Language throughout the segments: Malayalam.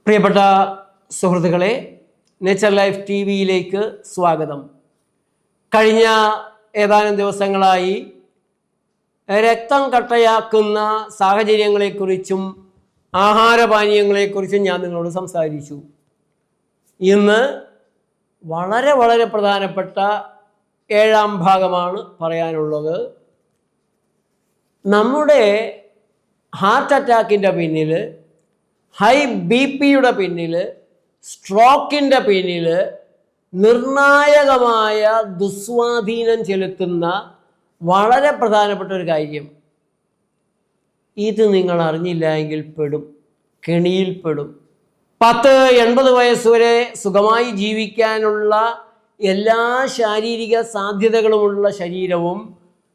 പ്രിയപ്പെട്ട സുഹൃത്തുക്കളെ, നേച്ചർ ലൈഫ് ടി വിയിലേക്ക് സ്വാഗതം. കഴിഞ്ഞ ഏതാനും ദിവസങ്ങളായി രക്തം കട്ടയാക്കുന്ന സാഹചര്യങ്ങളെക്കുറിച്ചും ആഹാരപാനീയങ്ങളെക്കുറിച്ചും ഞാൻ നിങ്ങളോട് സംസാരിച്ചു. ഇന്ന് വളരെ പ്രധാനപ്പെട്ട 7ാം ഭാഗമാണ് പറയാനുള്ളത്. നമ്മുടെ ഹാർട്ട് അറ്റാക്കിൻ്റെ പിന്നിൽ, ഹൈ BP-യുടെ പിന്നിൽ, സ്ട്രോക്കിൻ്റെ പിന്നിൽ നിർണായകമായ ദുസ്വാധീനം ചെലുത്തുന്ന വളരെ പ്രധാനപ്പെട്ട ഒരു കാര്യം, ഇത് നിങ്ങൾ അറിഞ്ഞില്ല എങ്കിൽ കെണിയിൽപ്പെടും. 10-80 വയസ്സ് വരെ സുഖമായി ജീവിക്കാനുള്ള എല്ലാ ശാരീരിക സാധ്യതകളുമുള്ള ശരീരവും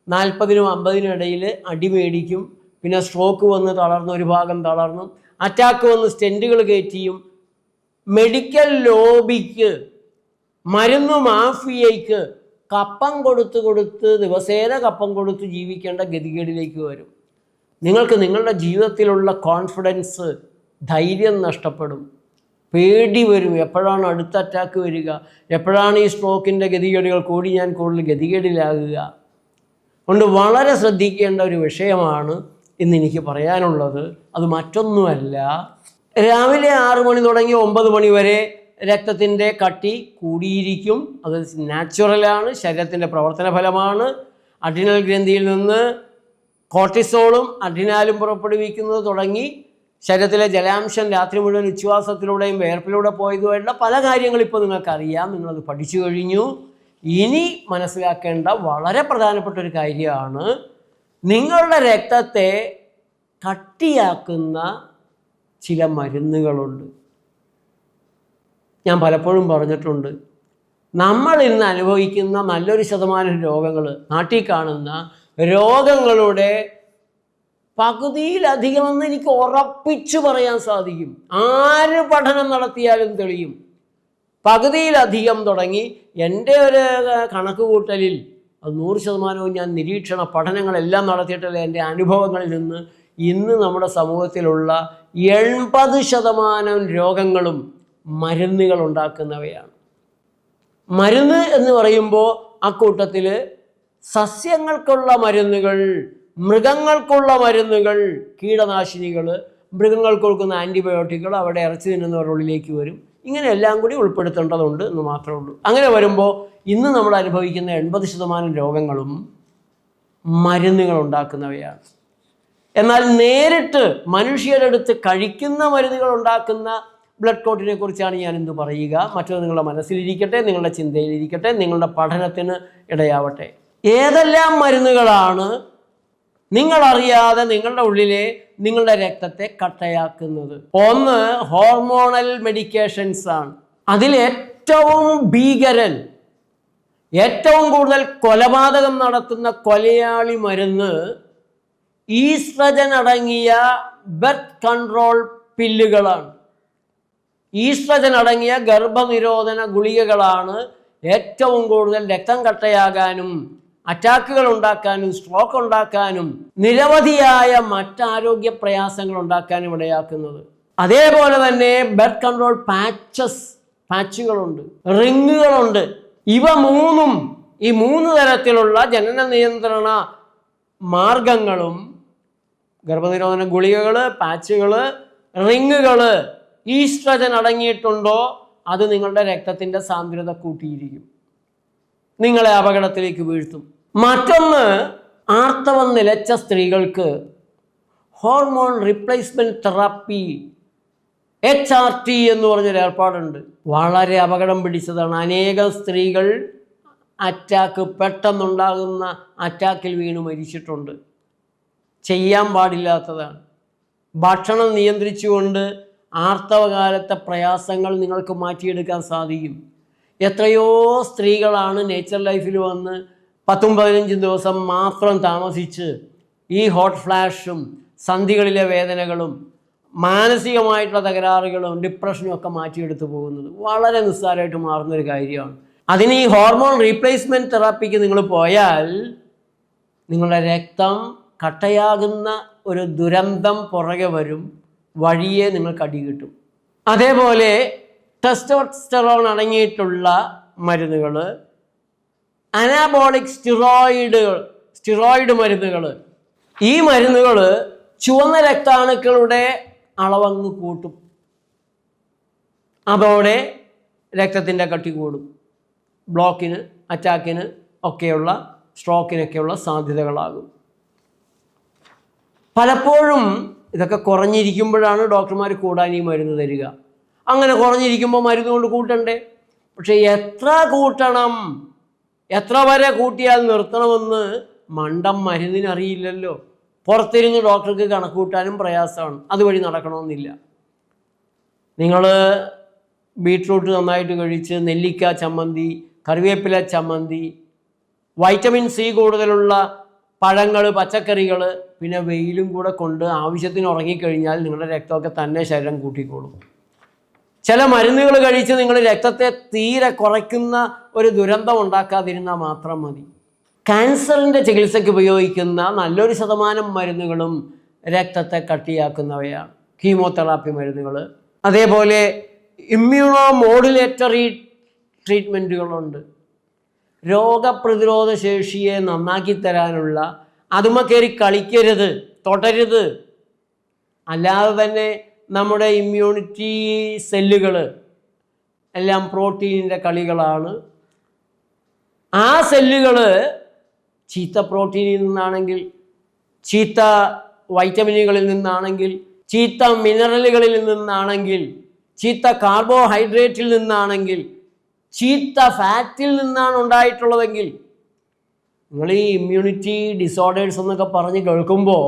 40-50 ഇടയിൽ അടിമേടിക്കും. പിന്നെ സ്ട്രോക്ക് വന്ന് തളർന്ന് ഒരു ഭാഗം തളർന്നും, അറ്റാക്ക് വന്ന് സ്റ്റെൻറ്റുകൾ കയറ്റിയും, മെഡിക്കൽ ലോബിക്ക്, മരുന്ന് മാഫിയയ്ക്ക് കപ്പം കൊടുത്ത് ദിവസേന കപ്പം കൊടുത്ത് ജീവിക്കേണ്ട ഗതികേടിലേക്ക് വരും. നിങ്ങൾക്ക് നിങ്ങളുടെ ജീവിതത്തിലുള്ള കോൺഫിഡൻസ്, ധൈര്യം നഷ്ടപ്പെടും. പേടി വരും. എപ്പോഴാണ് അടുത്ത അറ്റാക്ക് വരിക, എപ്പോഴാണ് ഈ സ്ട്രോക്കിൻ്റെ ഗതികേടുകൾ കൂടി ഞാൻ കൂടുതൽ ഗതികേടിലാകുക. അതുകൊണ്ട് വളരെ ശ്രദ്ധിക്കേണ്ട ഒരു വിഷയമാണ് ഇന്ന് എനിക്ക് പറയാനുള്ളത്. അത് മറ്റൊന്നുമല്ല, രാവിലെ 6 മണി തുടങ്ങി 9 മണി വരെ രക്തത്തിൻ്റെ കട്ടി കൂടിയിരിക്കും. അത് നാച്ചുറലാണ്, ശരീരത്തിൻ്റെ പ്രവർത്തന ഫലമാണ്. അഡ്രിനൽ ഗ്രന്ഥിയിൽ നിന്ന് കോർട്ടിസോളും അഡ്രിനാലും പുറപ്പെടുവിക്കുന്നത് തുടങ്ങി ശരീരത്തിലെ ജലാംശം രാത്രി മുഴുവൻ ഉച്ഛ്വാസത്തിലൂടെയും വേർപ്പിലൂടെ പോയതുമായിട്ടുള്ള പല കാര്യങ്ങൾ ഇപ്പോൾ നിങ്ങൾക്കറിയാം, നിങ്ങളത് പഠിച്ചു കഴിഞ്ഞു. ഇനി മനസ്സിലാക്കേണ്ട വളരെ പ്രധാനപ്പെട്ട ഒരു കാര്യമാണ്, നിങ്ങളുടെ രക്തത്തെ കട്ടിയാക്കുന്ന ചില മരുന്നുകളുണ്ട്. ഞാൻ പലപ്പോഴും പറഞ്ഞിട്ടുണ്ട്, നമ്മൾ ഇന്ന് അനുഭവിക്കുന്ന നല്ലൊരു ശതമാനം രോഗങ്ങൾ, നാട്ടിൽ കാണുന്ന രോഗങ്ങളുടെ പകുതിയിലധികമെന്ന് എനിക്ക് ഉറപ്പിച്ചു പറയാൻ സാധിക്കും. ആര് പഠനം നടത്തിയാലും തെളിയും. പകുതിയിലധികം തുടങ്ങി എൻ്റെ ഒരു കണക്ക് കൂട്ടലിൽ അത് 100% ഞാൻ നിരീക്ഷണ പഠനങ്ങളെല്ലാം നടത്തിയിട്ടുള്ള എൻ്റെ അനുഭവങ്ങളിൽ നിന്ന് ഇന്ന് നമ്മുടെ സമൂഹത്തിലുള്ള 80% രോഗങ്ങളും മരുന്നുകൾ ഉണ്ടാക്കുന്നവയാണ്. മരുന്ന് എന്ന് പറയുമ്പോൾ അക്കൂട്ടത്തിൽ സസ്യങ്ങൾക്കുള്ള മരുന്നുകൾ, മൃഗങ്ങൾക്കുള്ള മരുന്നുകൾ, കീടനാശിനികൾ, മൃഗങ്ങൾക്ക് കൊടുക്കുന്ന ആൻറ്റിബയോട്ടിക്കുകൾ അവിടെ ഇറച്ചി തിന്നുന്നവരുടെ ഉള്ളിലേക്ക് വരും. ഇങ്ങനെ എല്ലാം കൂടി ഉൾപ്പെടുത്തേണ്ടതുണ്ട് എന്ന് മാത്രമേ ഉള്ളൂ. അങ്ങനെ വരുമ്പോൾ ഇന്ന് നമ്മൾ അനുഭവിക്കുന്ന 80% രോഗങ്ങളും മരുന്നുകൾ ഉണ്ടാക്കുന്നവയാണ്. എന്നാൽ നേരിട്ട് മനുഷ്യരുടെ അടുത്ത് കഴിക്കുന്ന മരുന്നുകൾ ഉണ്ടാക്കുന്ന ബ്ലഡ് ക്ലോട്ടിനെ കുറിച്ചാണ് ഞാൻ ഇന്ന് പറയുക. മറ്റൊന്ന് നിങ്ങളുടെ മനസ്സിലിരിക്കട്ടെ, നിങ്ങളുടെ ചിന്തയിലിരിക്കട്ടെ, നിങ്ങളുടെ പഠനത്തിന് ഇടയാവട്ടെ. ഏതെല്ലാം മരുന്നുകളാണ് നിങ്ങളറിയാതെ നിങ്ങളുടെ ഉള്ളിലെ നിങ്ങളുടെ രക്തത്തെ കട്ടയാക്കുന്നത്? ഒന്ന്, ഹോർമോണൽ മെഡിക്കേഷൻസ് ആണ്. അതിലേറ്റവും ഭീകരൻ, ഏറ്റവും കൂടുതൽ കൊലപാതകം നടത്തുന്ന കൊലയാളി മരുന്ന് ഈസ്ട്രജൻ അടങ്ങിയ ബർത്ത് കൺട്രോൾ പില്ലുകളാണ്. ഈസ്ട്രജൻ അടങ്ങിയ ഗർഭനിരോധന ഗുളികകളാണ് ഏറ്റവും കൂടുതൽ രക്തം കട്ടയാകാനും അറ്റാക്കുകൾ ഉണ്ടാക്കാനും സ്ട്രോക്ക് ഉണ്ടാക്കാനും നിരവധിയായ മറ്റാരോഗ്യ പ്രയാസങ്ങൾ ഉണ്ടാക്കാനും ഇടയാക്കുന്നത്. അതേപോലെ തന്നെ ബർത്ത് കൺട്രോൾ പാച്ചുകളുണ്ട്, റിങ്ങുകളുണ്ട്. ഇവ മൂന്നും, ഈ 3 തരത്തിലുള്ള ജനന നിയന്ത്രണ മാർഗങ്ങളും, ഗർഭനിരോധന ഗുളികകൾ, പാച്ചുകൾ, റിങ്ങുകൾ, ഈസ്ട്രജൻ അടങ്ങിയിട്ടുണ്ടോ അത് നിങ്ങളുടെ രക്തത്തിൻ്റെ സാന്ദ്രത കൂട്ടിയിരിക്കും, നിങ്ങളെ അപകടത്തിലേക്ക് വീഴ്ത്തും. മറ്റൊന്ന്, ആർത്തവം നിലച്ച സ്ത്രീകൾക്ക് ഹോർമോൺ റീപ്ലേസ്മെൻറ്റ് തെറാപ്പി, HRT എന്ന് പറഞ്ഞൊരു ഏർപ്പാടുണ്ട്. വളരെ അപകടം പിടിച്ചതാണ്. അനേകം സ്ത്രീകൾ പെട്ടെന്നുണ്ടാകുന്ന അറ്റാക്കിൽ വീണ് മരിച്ചിട്ടുണ്ട്. ചെയ്യാൻ പാടില്ലാത്തതാണ്. ഭക്ഷണം നിയന്ത്രിച്ചുകൊണ്ട് ആർത്തവകാലത്തെ പ്രയാസങ്ങൾ നിങ്ങൾക്ക് മാറ്റിയെടുക്കാൻ സാധിക്കും. എത്രയോ സ്ത്രീകളാണ് നേച്ചർ ലൈഫിൽ വന്ന് 10-15 ദിവസം മാത്രം താമസിച്ച് ഈ ഹോട്ട് ഫ്ലാഷും സന്ധികളിലെ വേദനകളും മാനസികമായിട്ടുള്ള തകരാറുകളും ഡിപ്രഷനും ഒക്കെ മാറ്റിയെടുത്ത് പോകുന്നത്. വളരെ നിസ്സാരമായിട്ട് മാറുന്നൊരു കാര്യമാണ്. അതിന് ഈ ഹോർമോൺ റീപ്ലേസ്മെൻറ്റ് തെറാപ്പിക്ക് നിങ്ങൾ പോയാൽ നിങ്ങളുടെ രക്തം കട്ടയാകുന്ന ഒരു ദുരന്തം പുറകെ വരും. വഴിയെ നിങ്ങൾക്ക് അടി കിട്ടും. അതേപോലെ ടെസ്റ്റോസ്റ്ററോൺ അടങ്ങിയിട്ടുള്ള മരുന്നുകൾ, അനാബോളിക് സ്റ്റിറോയിഡ് മരുന്നുകൾ, ഈ മരുന്നുകൾ ചുവന്ന രക്താണുക്കളുടെ അളവങ്ങ് കൂട്ടും. അതോടെ രക്തത്തിൻ്റെ കട്ടി കൂടും. ബ്ലോക്കിന്, അറ്റാക്കിന് ഒക്കെയുള്ള, സ്ട്രോക്കിനൊക്കെയുള്ള സാധ്യതകളാകും. പലപ്പോഴും ഇതൊക്കെ കുറഞ്ഞിരിക്കുമ്പോഴാണ് ഡോക്ടർമാർ കൂടാൻ ഈ മരുന്ന് തരിക. അങ്ങനെ കുറഞ്ഞിരിക്കുമ്പോൾ മരുന്ന് കൊണ്ട് കൂട്ടണ്ടേ? പക്ഷെ എത്ര കൂട്ടണം, എത്ര വരെ കൂട്ടിയാൽ നിർത്തണമെന്ന് മണ്ടം മരുന്നിനറിയില്ലല്ലോ. പുറത്തിരുന്ന് ഡോക്ടർക്ക് കണക്ക് കൂട്ടാനും പ്രയാസമാണ്. അതുവഴി നടക്കണമെന്നില്ല. നിങ്ങൾ ബീട്രൂട്ട് നന്നായിട്ട് കഴിച്ച് നെല്ലിക്ക ചമ്മന്തി, കറിവേപ്പില ചമ്മന്തി, വൈറ്റമിൻ സി കൂടുതലുള്ള പഴങ്ങൾ, പച്ചക്കറികൾ, പിന്നെ വെയിലും കൂടെ കൊണ്ട് ആവശ്യത്തിന് ഉറങ്ങിക്കഴിഞ്ഞാൽ നിങ്ങളുടെ രക്തമൊക്കെ തന്നെ ശരീരം കൂട്ടിക്കോളും. ചില മരുന്നുകൾ കഴിച്ച് നിങ്ങൾ രക്തത്തെ തീരെ കുറയ്ക്കുന്ന ഒരു ദുരന്തം ഉണ്ടാക്കാതിരുന്നാൽ മാത്രം മതി. ക്യാൻസറിൻ്റെ ചികിത്സയ്ക്ക് ഉപയോഗിക്കുന്ന നല്ലൊരു ശതമാനം മരുന്നുകളും രക്തത്തെ കട്ടിയാക്കുന്നവയാണ്. കീമോതെറാപ്പി മരുന്നുകൾ, അതേപോലെ ഇമ്മ്യൂണോ മോഡുലേറ്ററി ട്രീറ്റ്മെൻറ്റുകളുണ്ട്. രോഗപ്രതിരോധ ശേഷിയെ നന്നാക്കി തരാനുള്ള, അതുമ കയറി കളിക്കരുത്, തൊടരുത്. അല്ലാതെ തന്നെ നമ്മുടെ ഇമ്മ്യൂണിറ്റി സെല്ലുകൾ എല്ലാം പ്രോട്ടീനിൻ്റെ കളികളാണ്. ആ സെല്ലുകൾ ചീത്ത പ്രോട്ടീനിൽ നിന്നാണെങ്കിൽ, ചീത്ത വൈറ്റമിനുകളിൽ നിന്നാണെങ്കിൽ, ചീത്ത മിനറലുകളിൽ നിന്നാണെങ്കിൽ, ചീത്ത കാർബോഹൈഡ്രേറ്റിൽ നിന്നാണെങ്കിൽ, ചീത്ത ഫാറ്റിൽ നിന്നാണ് ഉണ്ടായിട്ടുള്ളതെങ്കിൽ, നിങ്ങൾ ഈ ഇമ്മ്യൂണിറ്റി ഡിസോർഡേഴ്സ് എന്നൊക്കെ പറഞ്ഞ് കേൾക്കുമ്പോൾ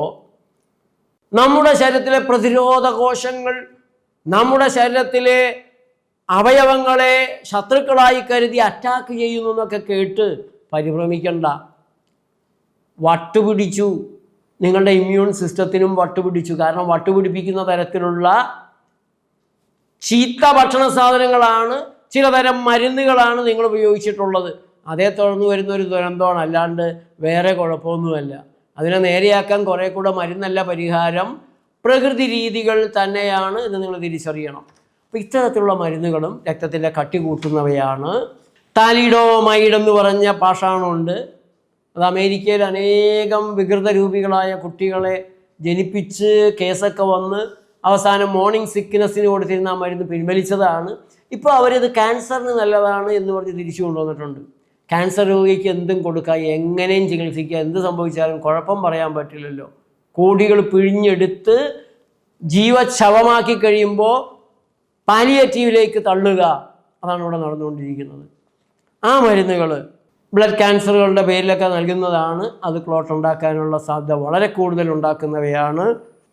നമ്മുടെ ശരീരത്തിലെ പ്രതിരോധ കോശങ്ങൾ നമ്മുടെ ശരീരത്തിലെ അവയവങ്ങളെ ശത്രുക്കളായി കരുതി അറ്റാക്ക് ചെയ്യുന്നു എന്നൊക്കെ കേട്ട് പരിഭ്രമിക്കണ്ട. വട്ടുപിടിച്ചു, നിങ്ങളുടെ ഇമ്മ്യൂൺ സിസ്റ്റത്തിനും വട്ടുപിടിച്ചു. കാരണം വട്ടുപിടിപ്പിക്കുന്ന തരത്തിലുള്ള ചീത്ത ഭക്ഷണ സാധനങ്ങളാണ്, ചിലതരം മരുന്നുകളാണ് നിങ്ങൾ ഉപയോഗിച്ചിട്ടുള്ളത്. അതേ തുടർന്ന് വരുന്നൊരു ദുരന്തമാണ്, അല്ലാണ്ട് വേറെ കുഴപ്പമൊന്നുമല്ല. അതിനെ നേരെയാക്കാൻ കുറേ കൂടെ മരുന്നല്ല പരിഹാരം, പ്രകൃതി രീതികൾ തന്നെയാണ് എന്ന് നിങ്ങൾ തിരിച്ചറിയണം. അപ്പോൾ ഇത്തരത്തിലുള്ള മരുന്നുകളും രക്തത്തിൻ്റെ കട്ടി കൂട്ടുന്നവയാണ്. താലിഡോമൈഡ് എന്ന് പറഞ്ഞ പാഷാണമുണ്ട്. അത് അമേരിക്കയിൽ അനേകം വികൃത രൂപികളായ കുട്ടികളെ ജനിപ്പിച്ച് കേസൊക്കെ വന്ന് അവസാനം മോർണിംഗ് സിക്നെസ്സിന് കൊടുത്തിരുന്ന ആ മരുന്ന് പിൻവലിച്ചതാണ്. ഇപ്പോൾ അവരത് ക്യാൻസറിന് നല്ലതാണ് എന്ന് പറഞ്ഞ് തിരിച്ചു കൊണ്ടുവന്നിട്ടുണ്ട്. ക്യാൻസർ രോഗിക്ക് എന്തും കൊടുക്കുക, എങ്ങനെയും ചികിത്സിക്കുക, എന്ത് സംഭവിച്ചാലും കുഴപ്പം പറയാൻ പറ്റില്ലല്ലോ. കോടികൾ പിഴിഞ്ഞെടുത്ത് ജീവച്ഛവമാക്കി കഴിയുമ്പോൾ പാലിയേറ്റീവിലേക്ക് തള്ളുക, അതാണ് ഇവിടെ നടന്നുകൊണ്ടിരിക്കുന്നത്. ആ മരുന്നുകൾ ബ്ലഡ് ക്യാൻസറുകളുടെ പേരിലൊക്കെ നൽകുന്നതാണ്. അത് ക്ലോട്ട് ഉണ്ടാക്കാനുള്ള സാധ്യത വളരെ കൂടുതൽ ഉണ്ടാക്കുന്നവയാണ്.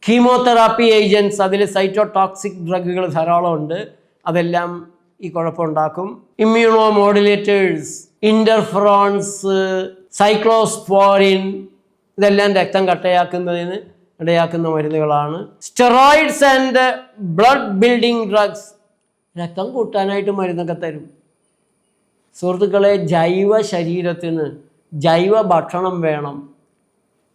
കീമോതെറാപ്പി ഏജൻറ്റ്സ്, അതിൽ സൈറ്റോടോക്സിക് ഡ്രഗുകൾ ധാരാളം ഉണ്ട്. അതെല്ലാം ഈ കുഴപ്പമുണ്ടാക്കും. ഇമ്മ്യൂണോ മോഡുലേറ്റേഴ്സ്, ഇൻ്റർഫെറോൺസ്, സൈക്ലോസ്പോറിൻ, ഇതെല്ലാം രക്തം കട്ടയാക്കുന്നതിന് ഇടയാക്കുന്ന മരുന്നുകളാണ്. Steroids and blood building drugs, രക്തം കൂട്ടാനായിട്ട് മരുന്നൊക്കെ തരും. സുഹൃത്തുക്കളെ, ജൈവ ശരീരത്തിന് ജൈവ ഭക്ഷണം വേണം.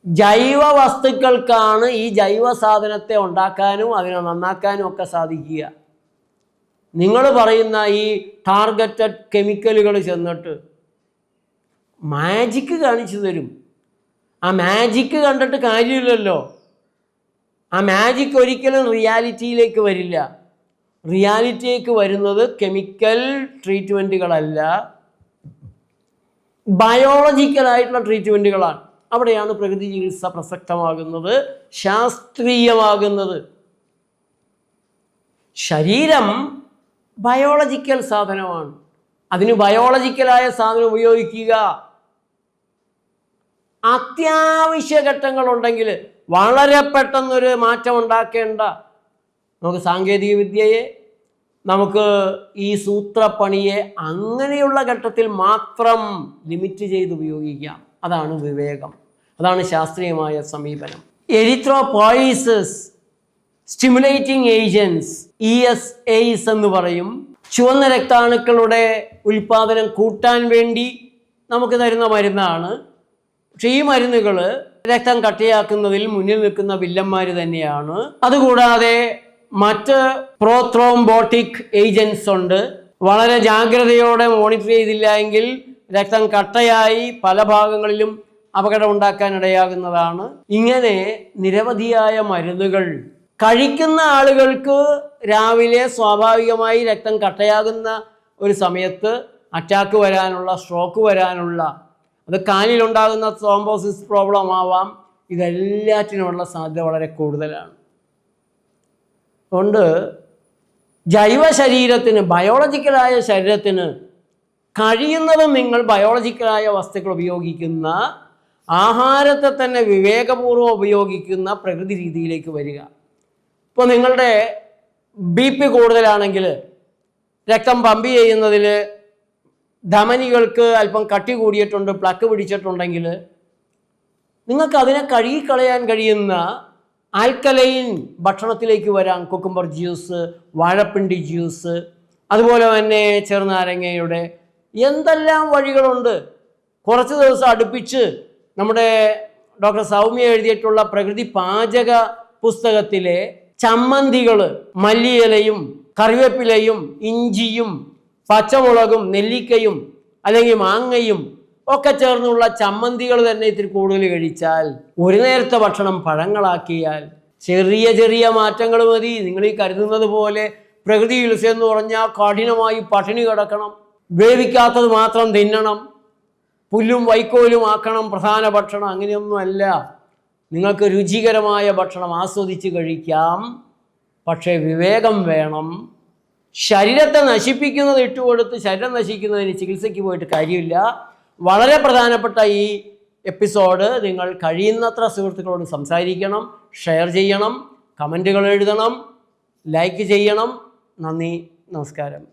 ജൈവ വസ്തുക്കൾക്കാണ് ഈ ജൈവ സാധനത്തെ ഉണ്ടാക്കാനും അതിനെ നന്നാക്കാനും ഒക്കെ സാധിക്കുക. നിങ്ങൾ പറയുന്ന ഈ ടാർഗറ്റഡ് കെമിക്കലുകൾ ചെന്നിട്ട് മാജിക്ക് കാണിച്ചു തരും. ആ മാജിക്ക് കണ്ടിട്ട് കാര്യമില്ലല്ലോ. ആ മാജിക്ക് ഒരിക്കലും റിയാലിറ്റിയിലേക്ക് വരില്ല. റിയാലിറ്റിയിലേക്ക് വരുന്നത് കെമിക്കൽ ട്രീറ്റ്മെൻറ്റുകളല്ല, ബയോളജിക്കലായിട്ടുള്ള ട്രീറ്റ്മെൻറ്റുകളാണ്. അവിടെയാണ് പ്രകൃതി ചികിത്സ പ്രസക്തമാകുന്നത്, ശാസ്ത്രീയമാകുന്നത്. ശരീരം ബയോളജിക്കൽ സാധനമാണ്. അതിന് ബയോളജിക്കലായ സാധനം ഉപയോഗിക്കുക. അത്യാവശ്യ ഘട്ടങ്ങളുണ്ടെങ്കിൽ വളരെ പെട്ടെന്നൊരു മാറ്റം ഉണ്ടാക്കേണ്ട, നമുക്ക് സാങ്കേതിക വിദ്യയെ, നമുക്ക് ഈ സൂത്രപ്പണിയെ അങ്ങനെയുള്ള ഘട്ടത്തിൽ മാത്രം ലിമിറ്റ് ചെയ്ത് ഉപയോഗിക്കാം. അതാണ് വിവേകം, അതാണ് ശാസ്ത്രീയമായ സമീപനം. എരിത്രോപോയിസസ്, സ്റ്റിമുലേറ്റിംഗ് ഏജൻസ്, ESAs എന്ന് പറയും. ചുവന്ന രക്താണുക്കളുടെ ഉൽപ്പാദനം കൂട്ടാൻ വേണ്ടി നമുക്ക് തരുന്ന മരുന്നാണ്. പക്ഷേ ഈ മരുന്നുകൾ രക്തം കട്ടയാക്കുന്നതിൽ മുന്നിൽ നിൽക്കുന്ന വില്ലന്മാർ തന്നെയാണ്. അതുകൂടാതെ മറ്റ് പ്രോത്രോംബോട്ടിക് ഏജൻസ് ഉണ്ട്. വളരെ ജാഗ്രതയോടെ മോണിറ്റർ ചെയ്തില്ല എങ്കിൽ രക്തം കട്ടയായി പല ഭാഗങ്ങളിലും അപകടം ഉണ്ടാക്കാനിടയാകുന്നതാണ്. ഇങ്ങനെ നിരവധിയായ മരുന്നുകൾ കഴിക്കുന്ന ആളുകൾക്ക് രാവിലെ സ്വാഭാവികമായി രക്തം കട്ടയാകുന്ന ഒരു സമയത്ത് അറ്റാക്ക് വരാനുള്ള, സ്ട്രോക്ക് വരാനുള്ള, അത് കാലിലുണ്ടാകുന്ന ത്രോംബോസിസ് പ്രോബ്ലം ആവാം, ഇതെല്ലാറ്റിനുമുള്ള സാധ്യത വളരെ കൂടുതലാണ്. അതുകൊണ്ട് ജൈവ ശരീരത്തിന്, ബയോളജിക്കലായ ശരീരത്തിന് കഴിയുന്നതും നിങ്ങൾ ബയോളജിക്കലായ വസ്തുക്കൾ ഉപയോഗിക്കുന്ന, ആഹാരത്തെ തന്നെ വിവേകപൂർവ്വം ഉപയോഗിക്കുന്ന പ്രകൃതി രീതിയിലേക്ക് വരിക. ഇപ്പോൾ നിങ്ങളുടെ BP കൂടുതലാണെങ്കിൽ, രക്തം പമ്പ് ചെയ്യുന്നതിൽ ധമനികൾക്ക് അല്പം കട്ടി കൂടിയിട്ടുണ്ട്, പ്ലക്ക് പിടിച്ചിട്ടുണ്ടെങ്കിൽ നിങ്ങൾക്ക് അതിനെ കഴുകിക്കളയാൻ കഴിയുന്ന ആൽക്കലൈൻ ഭക്ഷണത്തിലേക്ക് വരാം. കുക്കുംബർ ജ്യൂസ്, വാഴപ്പിണ്ടി ജ്യൂസ്, അതുപോലെ തന്നെ ചെറുനാരങ്ങയുടെ എന്തെല്ലാം വഴികളുണ്ട്. കുറച്ച് ദിവസം അടുപ്പിച്ച് നമ്മുടെ ഡോക്ടർ സൗമ്യ എഴുതിയിട്ടുള്ള പ്രകൃതി പാചക പുസ്തകത്തിലെ ചമ്മന്തികൾ, മല്ലിയിലയും കറിവേപ്പിലയും ഇഞ്ചിയും പച്ചമുളകും നെല്ലിക്കയും അല്ലെങ്കിൽ മാങ്ങയും ഒക്കെ ചേർന്നുള്ള ചമ്മന്തികൾ തന്നെ ഇത്തിരി കൂടുതൽ കഴിച്ചാൽ, ഒരു നേരത്തെ ഭക്ഷണം പഴങ്ങളാക്കിയാൽ, ചെറിയ ചെറിയ മാറ്റങ്ങൾ മതി. നിങ്ങൾ ഈ കരുതുന്നത് പോലെ പ്രകൃതി ചികിത്സ എന്ന് പറഞ്ഞാൽ കഠിനമായി പട്ടിണി കിടക്കണം, വേവിക്കാത്തത് മാത്രം തിന്നണം, പുല്ലും വൈക്കോലും ആക്കണം പ്രധാന ഭക്ഷണം, അങ്ങനെയൊന്നുമല്ല. നിങ്ങൾക്ക് രുചികരമായ ഭക്ഷണം ആസ്വദിച്ച് കഴിക്കാം, പക്ഷേ വിവേകം വേണം. ശരീരത്തെ നശിപ്പിക്കുന്നത് ഇട്ടുകൊടുത്ത് ശരീരം നശിക്കുന്നതിന് ചികിത്സയ്ക്ക് പോയിട്ട് കാര്യമില്ല. വളരെ പ്രധാനപ്പെട്ട ഈ എപ്പിസോഡ് നിങ്ങൾ കഴിയുന്നത്ര സുഹൃത്തുക്കളോട് സംസാരിക്കണം, ഷെയർ ചെയ്യണം, കമൻറ്റുകൾ എഴുതണം, ലൈക്ക് ചെയ്യണം. നന്ദി, നമസ്കാരം.